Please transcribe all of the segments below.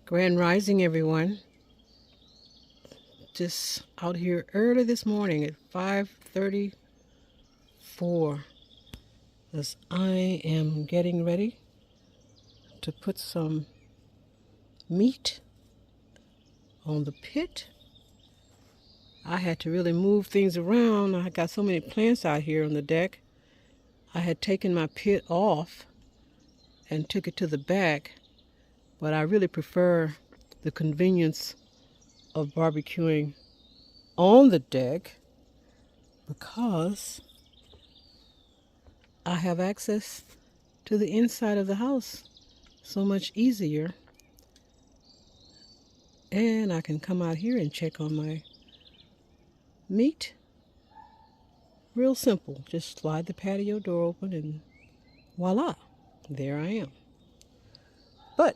Grand Rising, everyone. Just out here early this morning at 5:34 as I am getting ready to put some meat on the pit. I had to really move things around. I got so many plants out here on the deck. I had taken my pit off and took it to the back, but I really prefer the convenience of barbecuing on the deck because I have access to the inside of the house so much easier, and I can come out here and check on my meat. Real simple. Just slide the patio door open and voila, there I am. But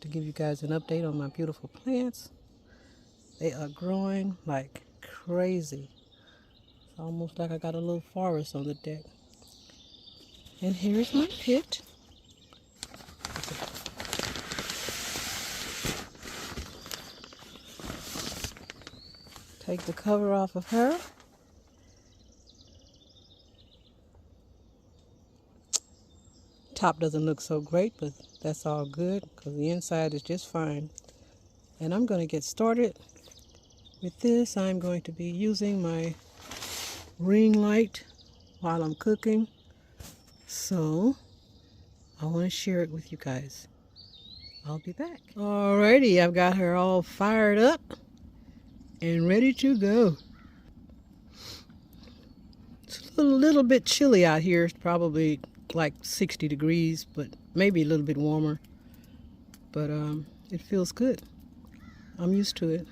to give you guys an update on my beautiful plants, they are growing like crazy. It's almost like I got a little forest on the deck. And here's my pit. Take the cover off of her. Top doesn't look so great, but that's all good because the inside is just fine. And I'm going to get started with this. I'm going to be using my ring light while I'm cooking. So I want to share it with you guys. I'll be back. Alrighty, I've got her all fired up and ready to go. It's a little bit chilly out here. It's probably like 60 degrees, but maybe a little bit warmer. But it feels good. I'm used to it.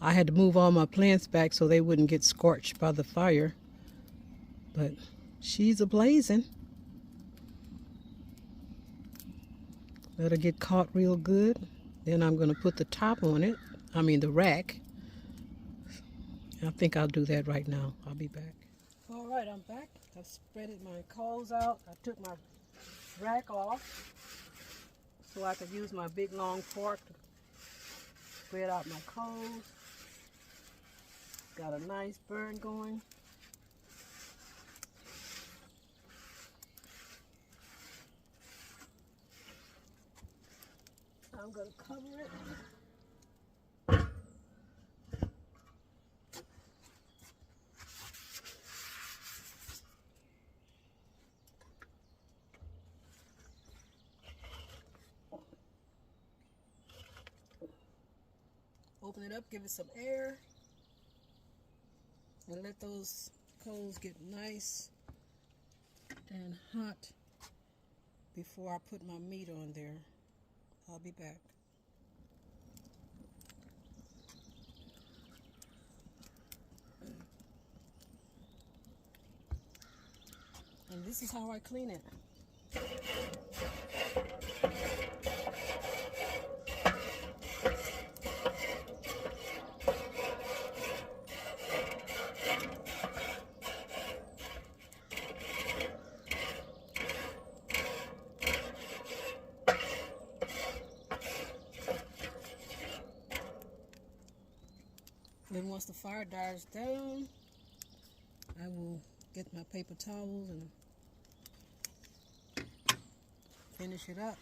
I had to move all my plants back so they wouldn't get scorched by the fire. But she's a-blazing. Let her get caught real good. Then I'm going to put the top on it. I mean the rack. I think I'll do that right now. I'll be back. All right, I'm back. I've spreaded my coals out. I took my rack off so I could use my big long fork to spread out my coals. Got a nice burn going. I'm going to cover it. Open it up, give it some air, and let those coals get nice and hot before I put my meat on there. I'll be back. And this is how I clean it. Then once the fire dies down, I will get my paper towels and finish it up.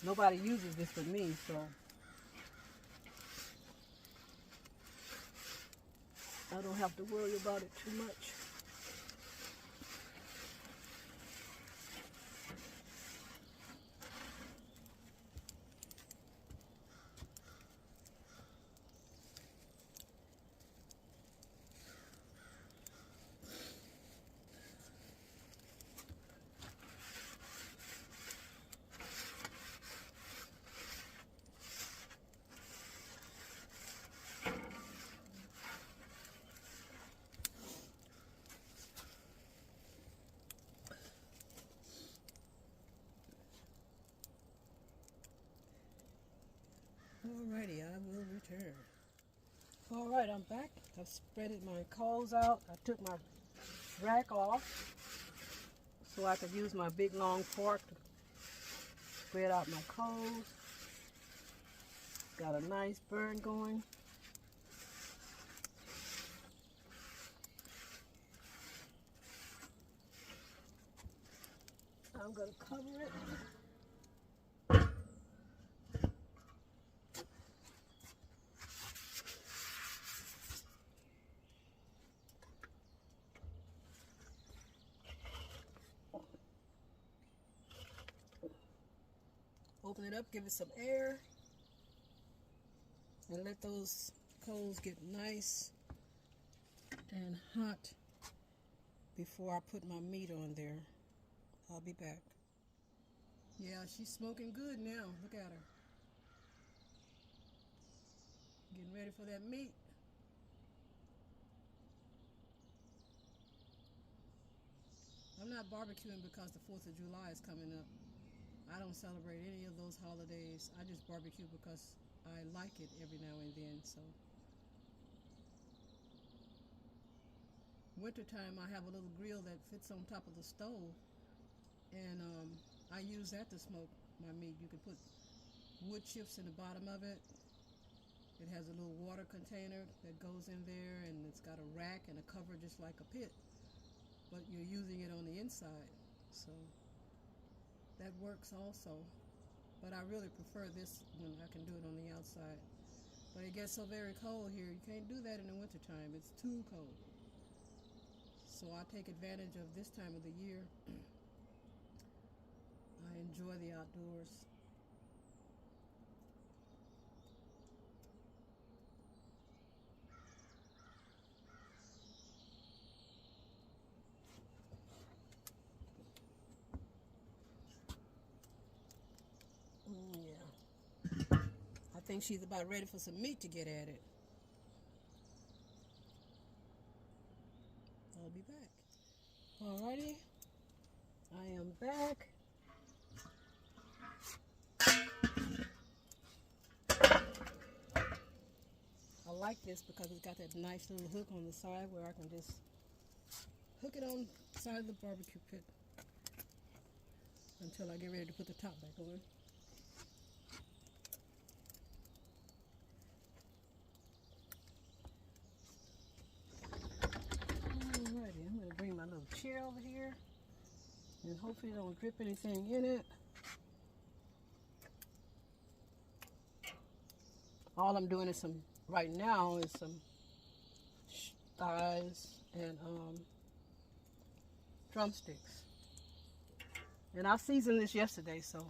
Nobody uses this with me, so I don't have to worry about it too much. All right, I'm back. I've spreaded my coals out. I took my rack off so I could use my big long fork to spread out my coals. Got a nice burn going. I'm going to cover it. Open it up, give it some air, and let those coals get nice and hot before I put my meat on there. I'll be back. Yeah, she's smoking good now. Look at her. Getting ready for that meat. I'm not barbecuing because the 4th of July is coming up. I don't celebrate any of those holidays. I just barbecue because I like it every now and then. So wintertime, I have a little grill that fits on top of the stove, and I use that to smoke my meat. You can put wood chips in the bottom of it. It has a little water container that goes in there, and it's got a rack and a cover just like a pit, but you're using it on the inside, so that works also. But I really prefer this when I can do it on the outside. But it gets so very cold here, you can't do that in the wintertime. It's too cold. So I take advantage of this time of the year. I enjoy the outdoors. Yeah. I think she's about ready for some meat to get at it. I'll be back. Alrighty. I am back. I like this because it's got that nice little hook on the side where I can just hook it on the side of the barbecue pit until I get ready to put the top back on. Alrighty, I'm going to bring my little chair over here and hopefully it don't drip anything in it. All I'm doing is some, right now, is some thighs and drumsticks. And I seasoned this yesterday, so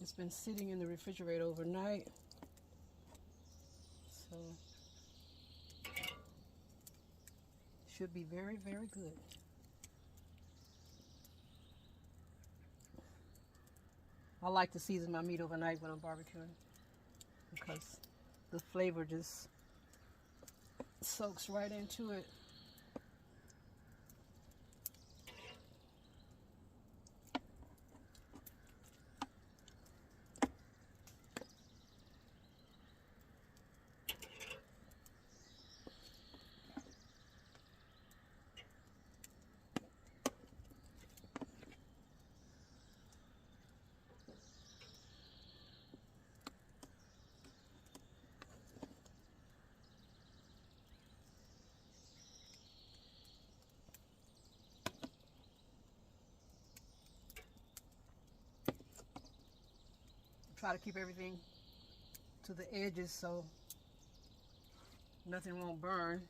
it's been sitting in the refrigerator overnight. So should be very, very good. I like to season my meat overnight when I'm barbecuing because the flavor just soaks right into it. Try to keep everything to the edges so nothing won't burn.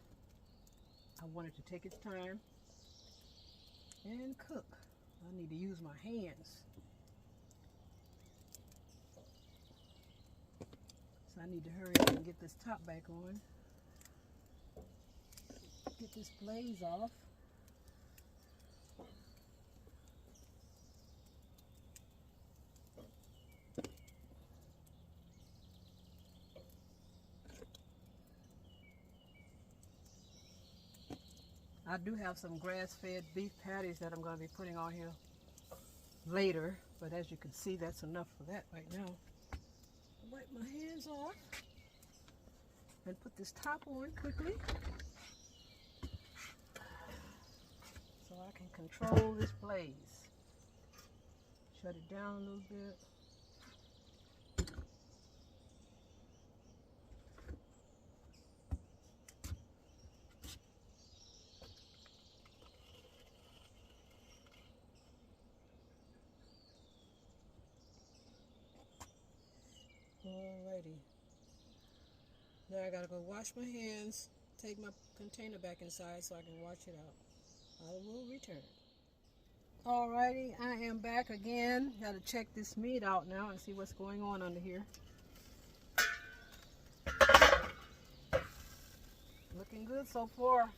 I want it to take its time and cook. I need to use my hands. So I need to hurry up and get this top back on. Get this blaze off. I do have some grass-fed beef patties that I'm going to be putting on here later, but as you can see, that's enough for that right now. Wipe my hands off. and put this top on quickly so I can control this blaze. Shut it down a little bit. Alrighty. Now I gotta go wash my hands, take my container back inside so I can wash it out. I will return. Alrighty, I am back again. Gotta check this meat out now and see what's going on under here. Looking good so far.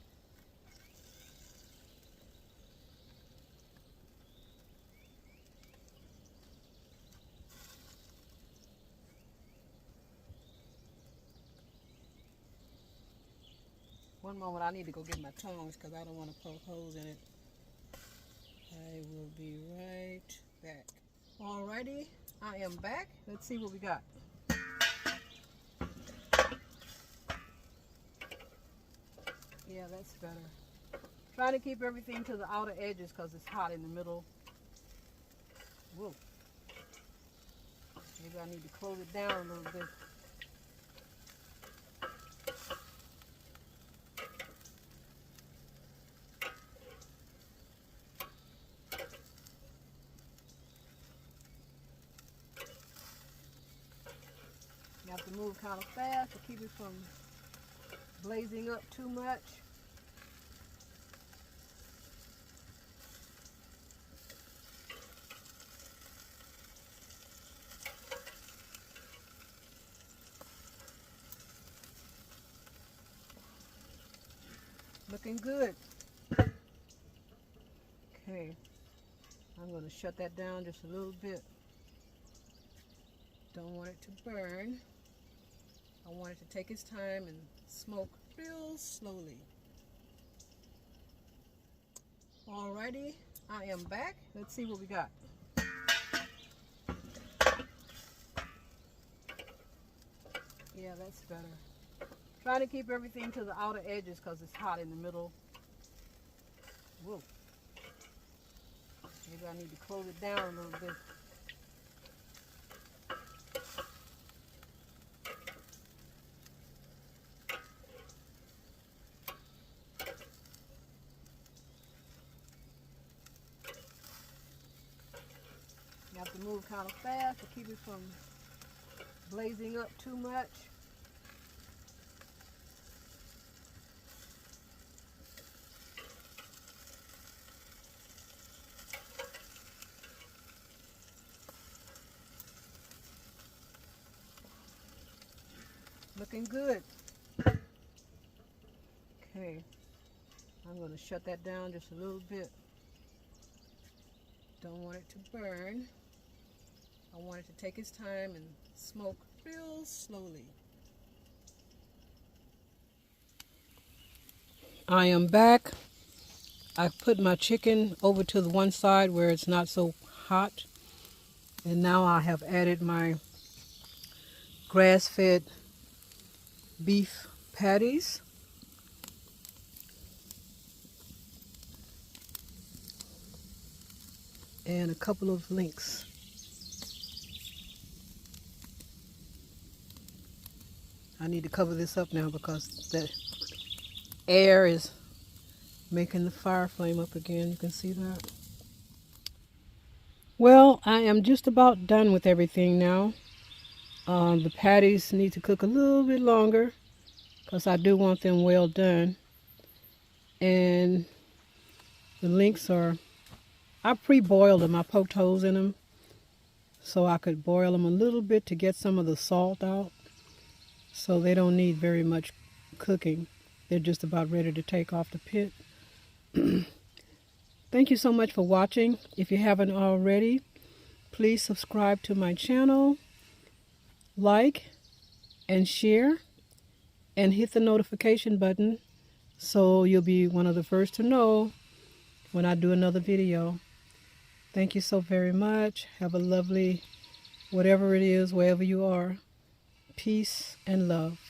One moment, I need to go get my tongs because I don't want to poke holes in it. I will be right back. Alrighty, I am back. Let's see what we got. Yeah, that's better. Trying to keep everything to the outer edges because it's hot in the middle. Whoa. Maybe I need to close it down a little bit. You have to move kind of fast to keep it from blazing up too much. Looking good. Okay, I'm going to shut that down just a little bit. Don't want it to burn. I want it to take its time and smoke real slowly. Alrighty, I am back. Let's see what we got. Yeah, that's better. Trying to keep everything to the outer edges because it's hot in the middle. Whoa. Maybe I need to close it down a little bit. You have to move kind of fast to keep it from blazing up too much. Looking good. Okay, I'm going to shut that down just a little bit. Don't want it to burn. I want it to take its time and smoke real slowly. I am back. I put my chicken over to the one side where it's not so hot. And now I have added my grass-fed beef patties. And a couple of links. I need to cover this up now because the air is making the fire flame up again. You can see that. Well, I am just about done with everything now. The patties need to cook a little bit longer because I do want them well done. And the links are, I pre-boiled them. I poked holes in them so I could boil them a little bit to get some of the salt out. So they don't need very much cooking. They're just about ready to take off the pit. Thank you so much for watching. If you haven't already, please subscribe to my channel, like and share, and hit the notification button so you'll be one of the first to know when I do another video. Thank you so very much. Have a lovely, whatever it is, wherever you are. Peace and love.